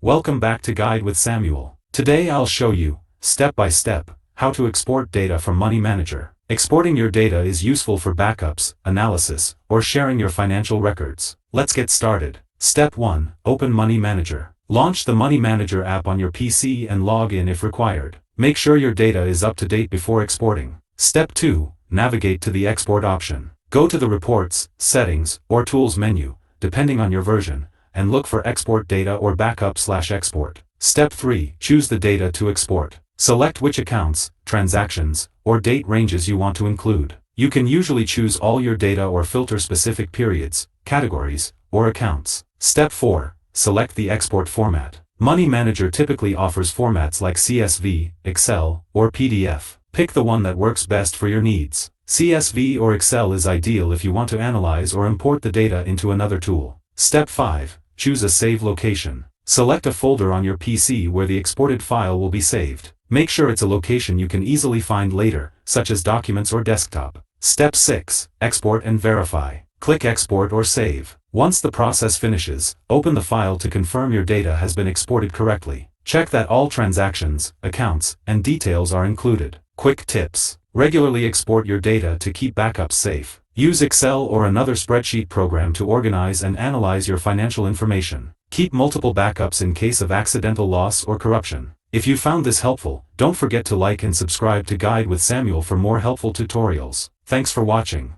Welcome back to Guide with Samuel. Today I'll show you, step by step, how to export data from Money Manager. Exporting your data is useful for backups, analysis, or sharing your financial records. Let's get started. Step 1. Open Money Manager. Launch the Money Manager app on your PC and log in if required. Make sure your data is up to date before exporting. Step 2. Navigate to the Export option. Go to the Reports, Settings, or Tools menu, depending on your version, and look for Export Data or Backup/Export. Step 3. Choose the data to export. Select which accounts, transactions, or date ranges you want to include. You can usually choose all your data or filter specific periods, categories, or accounts. Step 4. Select the export format. Money Manager typically offers formats like CSV, Excel, or PDF. Pick the one that works best for your needs. CSV or Excel is ideal if you want to analyze or import the data into another tool. Step 5. Choose a save location. Select a folder on your PC where the exported file will be saved. Make sure it's a location you can easily find later, such as Documents or Desktop. Step 6. Export and verify. Click Export or Save. Once the process finishes, open the file to confirm your data has been exported correctly. Check that all transactions, accounts, and details are included. Quick tips. Regularly export your data to keep backups safe. Use Excel or another spreadsheet program to organize and analyze your financial information. Keep multiple backups in case of accidental loss or corruption. If you found this helpful, don't forget to like and subscribe to Guide with Samuel for more helpful tutorials. Thanks for watching.